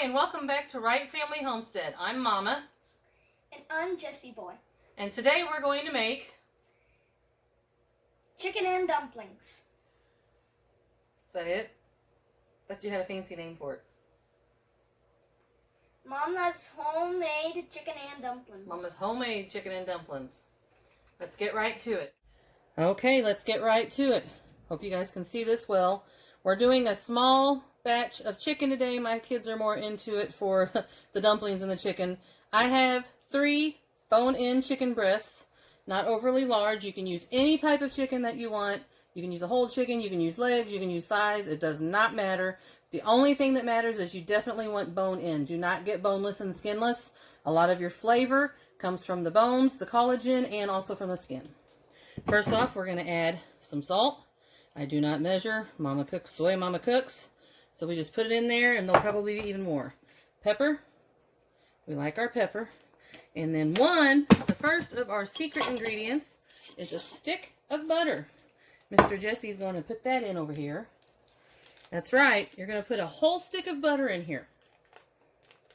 and welcome back to Wright Family Homestead. I'm Mama. And I'm Jessie Boy. And today we're going to make... Chicken and Dumplings. Is that it? Thought you had a fancy name for it. Momma's homemade chicken and dumplings. Mama's homemade chicken and dumplings. Let's get right to it. Okay, let's get right to it. Hope you guys can see this well. We're doing a small batch of chicken today. My kids are more into it for the dumplings and the chicken. I have 3 bone-in chicken breasts, not overly large. You can use any type of chicken that you want. You can use a whole chicken, you can use legs, you can use thighs. It does not matter. The only thing that matters is you definitely want bone-in. Do not get boneless and skinless. A lot of your flavor comes from the bones, the collagen, and also from the skin. First off, we're going to add some salt. I do not measure. Mama cooks the way Mama cooks. So we just put it in there, and there'll probably be even more. Pepper. We like our pepper. And then the first of our secret ingredients is a stick of butter. Mr. Jesse's going to put that in over here. That's right. You're going to put a whole stick of butter in here.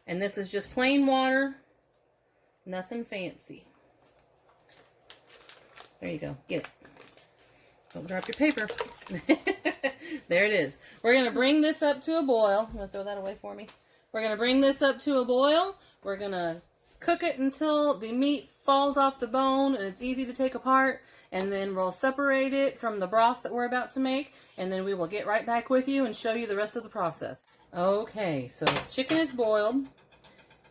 And this is just plain water. Nothing fancy. There you go. Get it. Don't drop your paper. There it is. We're going to bring this up to a boil. You want to throw that away for me? We're going to bring this up to a boil. We're going to cook it until the meat falls off the bone and it's easy to take apart. And then we'll separate it from the broth that we're about to make. And then we will get right back with you and show you the rest of the process. Okay, so chicken is boiled.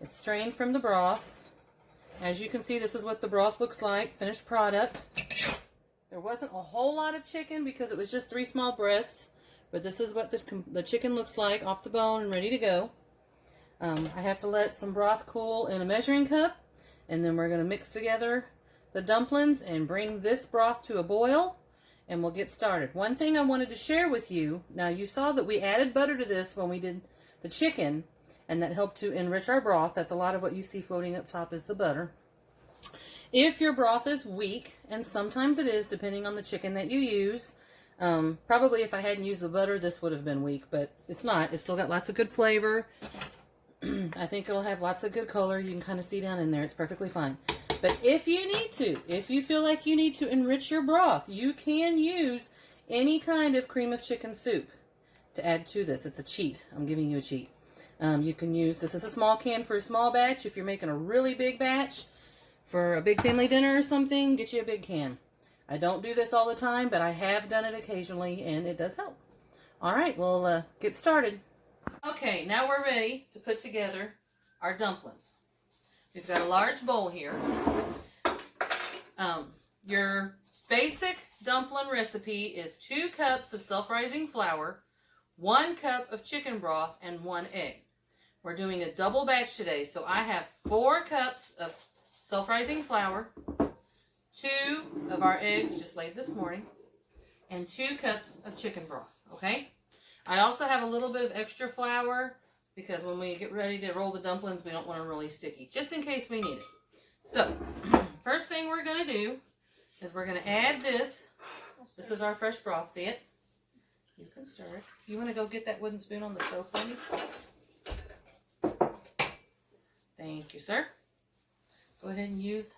It's strained from the broth. As you can see, this is what the broth looks like, finished product. There wasn't a whole lot of chicken because it was just 3 small breasts. But this is what the chicken looks like off the bone and ready to go. I have to let some broth cool in a measuring cup. And then we're going to mix together the dumplings and bring this broth to a boil. And we'll get started. One thing I wanted to share with you. Now you saw that we added butter to this when we did the chicken. And that helped to enrich our broth. That's a lot of what you see floating up top is the butter. If your broth is weak, and sometimes it is depending on the chicken that you use. Probably if I hadn't used the butter, this would have been weak. But it's not. It's still got lots of good flavor. I think it'll have lots of good color. You can kind of see down in there. It's perfectly fine. But if you need to, if you feel like you need to enrich your broth, you can use any kind of cream of chicken soup to add to this. It's a cheat. I'm giving you a cheat. You can use, this is a small can for a small batch. If you're making a really big batch for a big family dinner or something, get you a big can. I don't do this all the time, but I have done it occasionally, and it does help. All right, we'll get started. Okay, now we're ready to put together our dumplings. We've got a large bowl here. Your basic dumpling recipe is 2 cups of self-rising flour, 1 cup of chicken broth, and 1 egg. We're doing a double batch today, so I have 4 cups of self-rising flour, 2 of our eggs just laid this morning, and 2 cups of chicken broth, okay? I also have a little bit of extra flour because when we get ready to roll the dumplings, we don't want them really sticky, just in case we need it. So, first thing we're going to do is we're going to add this. This is our fresh broth, see it? You can stir it. You want to go get that wooden spoon on the stove for me? Thank you, sir. Go ahead and use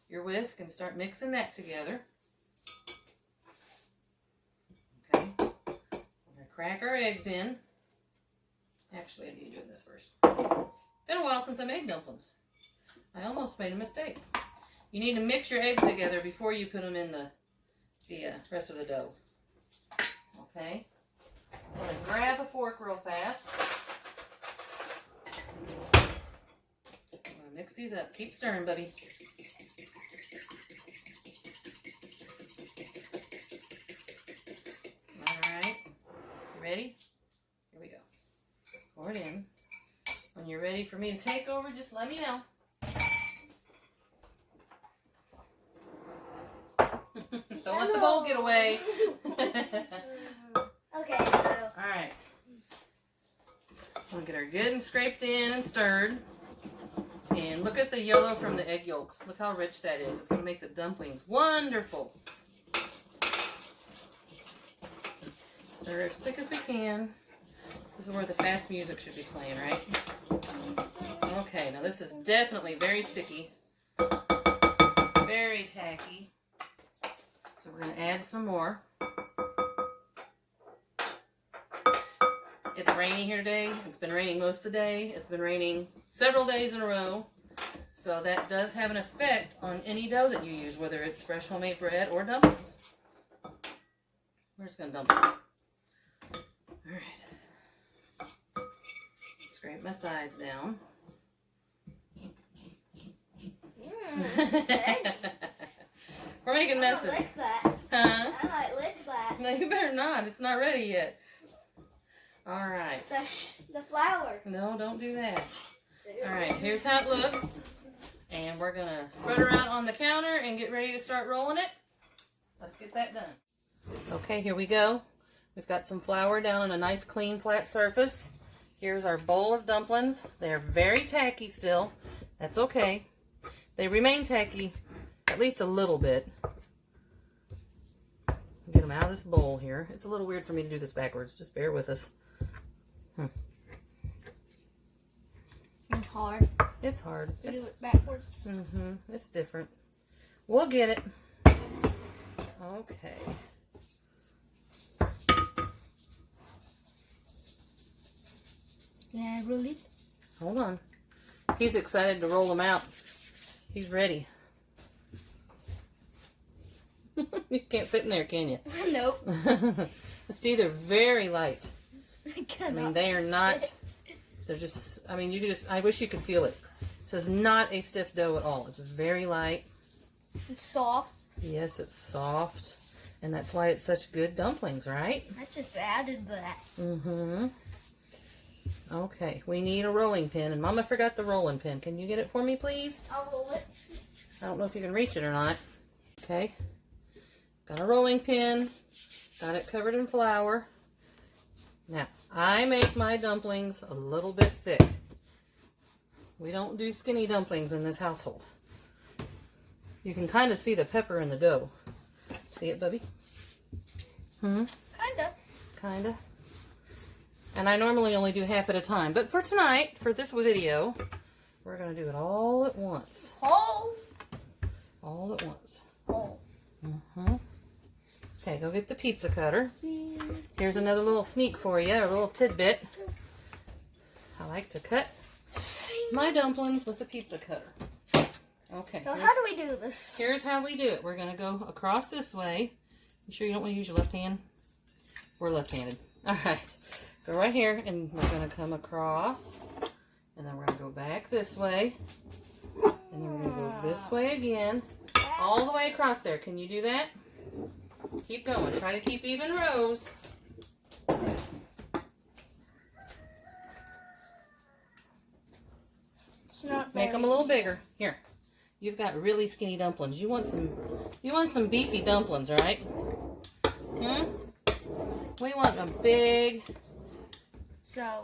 your whisk and start mixing that together. Okay. We're going to crack our eggs in. Actually, I need to do this first. Been a while since I made dumplings. I almost made a mistake. You need to mix your eggs together before you put them in the rest of the dough. Okay. I'm going to grab a fork real fast. I'm going to mix these up. Keep stirring, buddy. Alright. You ready? Here we go. Pour it in. When you're ready for me to take over, just let me know. Don't let the bowl get away. Okay. Alright. We'll get her good and scraped in and stirred. And look at the yellow from the egg yolks. Look how rich that is. It's going to make the dumplings wonderful. Stir as quick as we can. This is where the fast music should be playing, right? Okay, now this is definitely very sticky. Very tacky. So we're going to add some more. It's raining here today. It's been raining most of the day. It's been raining several days in a row. So that does have an effect on any dough that you use, whether it's fresh homemade bread or dumplings. We're just going to dump it. Alright. Scrape my sides down. We're making messes. I might lick that. Huh? I might lick that. No, you better not. It's not ready yet. Alright. The flour. No, don't do that. Alright, here's how it looks. And we're going to spread her out on the counter and get ready to start rolling it. Let's get that done. Okay, here we go. We've got some flour down on a nice clean flat surface. Here's our bowl of dumplings. They're very tacky still. That's okay. They remain tacky at least a little bit. Get them out of this bowl here. It's a little weird for me to do this backwards. Just bear with us. And hard. It's hard. To do it backwards. It's different. We'll get it. Okay. Can I roll it? Hold on. He's excited to roll them out. He's ready. You can't fit in there, can you? Nope. See, they're very light. I mean, they are not, they're just, I mean, I wish you could feel it. This is not a stiff dough at all. It's very light. It's soft. Yes, it's soft. And that's why it's such good dumplings, right? I just added that. Okay, we need a rolling pin, and Mama forgot the rolling pin. Can you get it for me, please? I'll roll it. I don't know if you can reach it or not. Okay. Got a rolling pin. Got it covered in flour. Now, I make my dumplings a little bit thick. We don't do skinny dumplings in this household. You can kind of see the pepper in the dough. See it, Bubby? Kinda. Kinda. And I normally only do half at a time. But for tonight, for this video, we're going to do it all at once. Whole. All at once. Whole. Okay, go get the pizza cutter. Here's another little sneak for you, a little tidbit. I like to cut my dumplings with the pizza cutter. Okay. So how do we do this? Here's how we do it. We're going to go across this way. You sure you don't want to use your left hand? We're left-handed. All right. Go right here, and we're going to come across. And then we're going to go back this way. And then we're going to go this way again. All the way across there. Can you do that? Keep going. Try to keep even rows. It's not Make them a little bigger. Here. You've got really skinny dumplings. You want some beefy dumplings, right? We want a big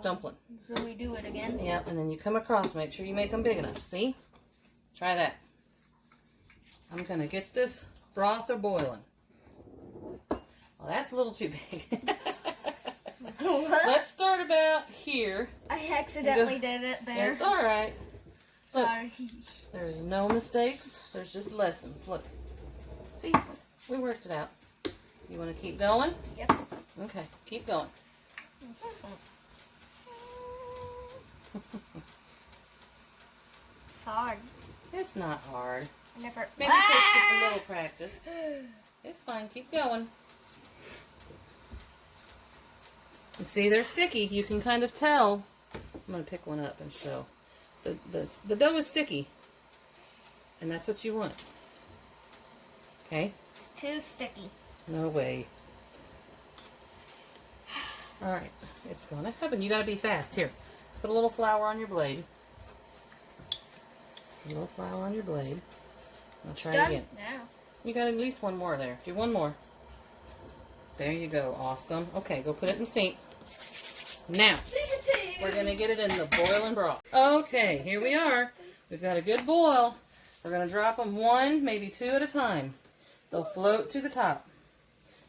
dumpling. So we do it again? Yeah, and then you come across. Make sure you make them big enough. See? Try that. I'm going to get this broth boiling. Well, that's a little too big. Let's start about here. I accidentally did it there. It's all right. Sorry. Look, there's no mistakes. There's just lessons. Look. See? We worked it out. You want to keep going? Yep. Okay. Keep going. It's hard. It's not hard. I never. Maybe it takes just a little practice. It's fine. Keep going. And see, they're sticky. You can kind of tell. I'm going to pick one up and show. The dough is sticky. And that's what you want. Okay? It's too sticky. No way. Alright. It's going to happen. You got to be fast. Here. Put a little flour on your blade. A little flour on your blade. I'll try Done again. now. You got at least one more there. Do one more. There you go. Awesome. Okay, go put it in the sink. Now, we're going to get it in the boiling broth. Okay, here we are. We've got a good boil. We're going to drop them one, maybe two at a time. They'll float to the top.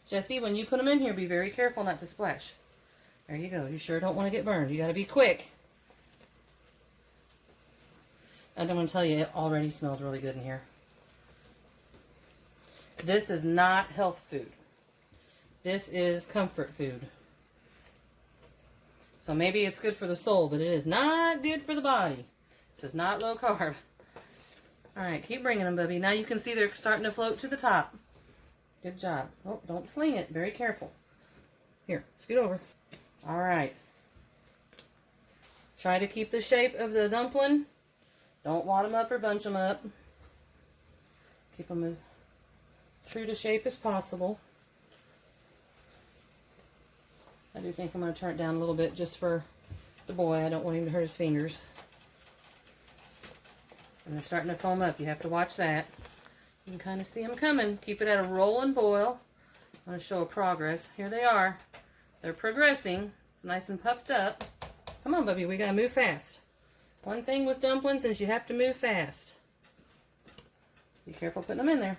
Jessie, when you put them in here, be very careful not to splash. There you go. You sure don't want to get burned. You got to be quick. And I'm going to tell you, it already smells really good in here. This is not health food. This is comfort food. So maybe it's good for the soul, but it is not good for the body. This is not low carb. Alright, keep bringing them, Bubby. Now you can see they're starting to float to the top. Good job. Oh, don't sling it. Very careful. Here, scoot over. Alright. Try to keep the shape of the dumpling. Don't wad them up or bunch them up. Keep them as true to shape as possible. I do think I'm going to turn it down a little bit just for the boy. I don't want him to hurt his fingers. And they're starting to foam up. You have to watch that. You can kind of see them coming. Keep it at a rolling boil. I'm going to show a progress. Here they are. They're progressing. It's nice and puffed up. Come on, Bubby. We got to move fast. One thing with dumplings is you have to move fast. Be careful putting them in there.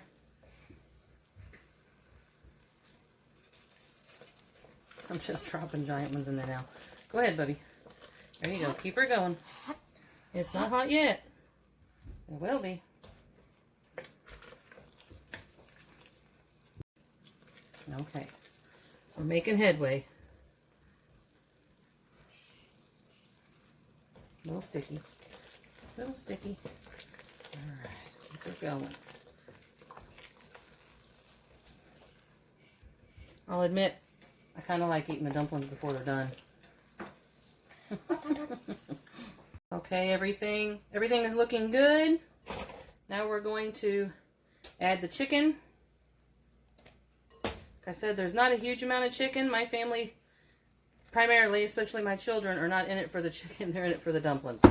I'm just dropping giant ones in there now. Go ahead, Bubby. There you go. Keep her going. It's not hot yet. It will be. Okay. We're making headway. A little sticky. A little sticky. Alright. Keep her going. I'll admit, I kind of like eating the dumplings before they're done. Okay, everything is looking good. Now we're going to add the chicken. Like I said, there's not a huge amount of chicken. My family, primarily, especially my children, are not in it for the chicken. They're in it for the dumplings.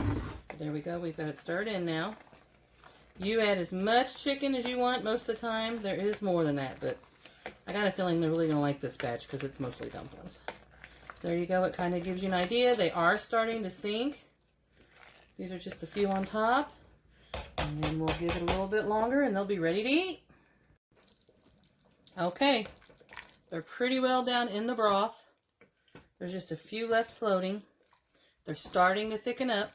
There we go. We've got it stirred in now. You add as much chicken as you want most of the time. There is more than that, but I got a feeling they're really going to like this batch because it's mostly dumplings. There you go. It kind of gives you an idea. They are starting to sink. These are just a few on top. And then we'll give it a little bit longer and they'll be ready to eat. Okay. They're pretty well down in the broth. There's just a few left floating. They're starting to thicken up.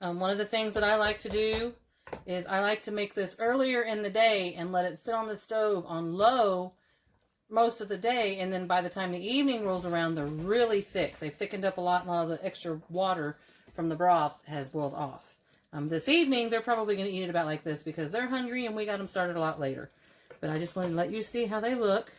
One of the things that I like to do is I like to make this earlier in the day and let it sit on the stove on low most of the day, and then by the time the evening rolls around, they're really thick. They've thickened up a lot, and a lot of the extra water from the broth has boiled off. This evening, they're probably going to eat it about like this because they're hungry and we got them started a lot later. But I just wanted to let you see how they look.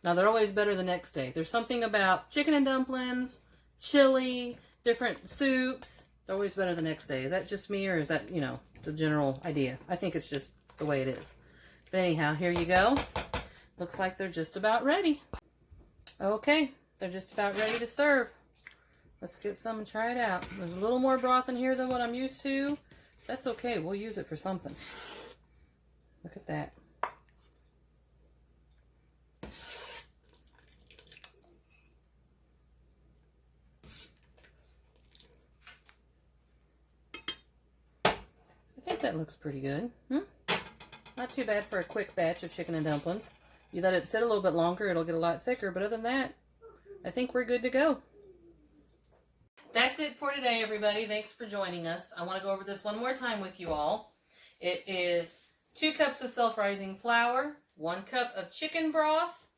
Now, they're always better the next day. There's something about chicken and dumplings, chili, different soups. They're always better the next day. Is that just me, or is that, you know, the general idea? I think it's just the way it is. But anyhow, here you go. Looks like they're just about ready. Okay, they're just about ready to serve. Let's get some and try it out. There's a little more broth in here than what I'm used to. That's okay. We'll use it for something. Look at that. I think that looks pretty good. Not too bad for a quick batch of chicken and dumplings. You let it sit a little bit longer, it'll get a lot thicker. But other than that, I think we're good to go. That's it for today, everybody. Thanks for joining us. I want to go over this one more time with you all. It is 2 cups of self-rising flour, 1 cup of chicken broth,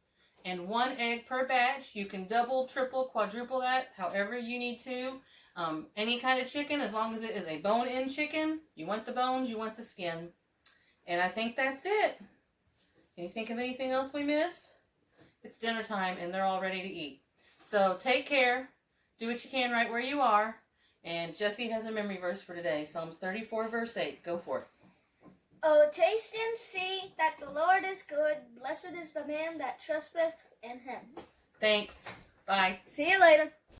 and 1 egg per batch. You can double, triple, quadruple that, however you need to. Any kind of chicken, as long as it is a bone-in chicken. You want the bones, you want the skin. And I think that's it. Can you think of anything else we missed? It's dinner time, and they're all ready to eat. So take care. Do what you can right where you are. And Jessie has a memory verse for today. Psalms 34, verse 8. Go for it. Oh, taste and see that the Lord is good. Blessed is the man that trusteth in him. Thanks. Bye. See you later.